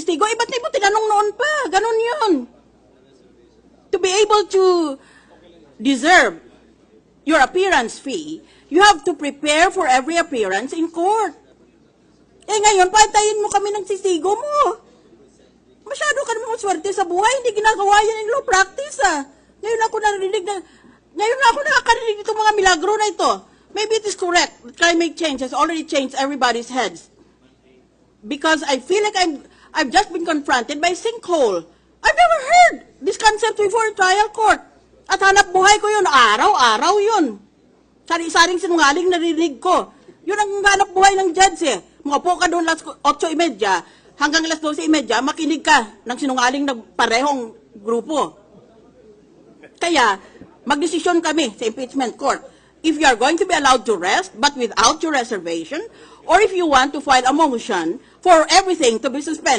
testigo, ba't di mo tinanong noon pa? Ganon yun. To be able to deserve your appearance fee, you have to prepare for every appearance in court. Ngayon, pantayin mo kami ng testigo mo. Masyado ka naman swerte sa buhay, hindi ginagawa yan in law practice, Ngayon ako nakakarinig itong mga milagro na ito. Maybe it is correct. Climate change has already changed everybody's heads. Because I feel like I've just been confronted by sinkhole. I've never heard this concept before in trial court. At hanap buhay ko yun, araw-araw yun. Sari-saring sinungaling narinig ko. Yun ang hanap buhay ng judge Mupo ka doon alas 8:30 hanggang alas 12:30, makinig ka ng sinungaling na parehong grupo. Kaya, magdesisyon kami sa impeachment court. If you are going to be allowed to rest, but without your reservation, or if you want to file a motion for everything to be suspended.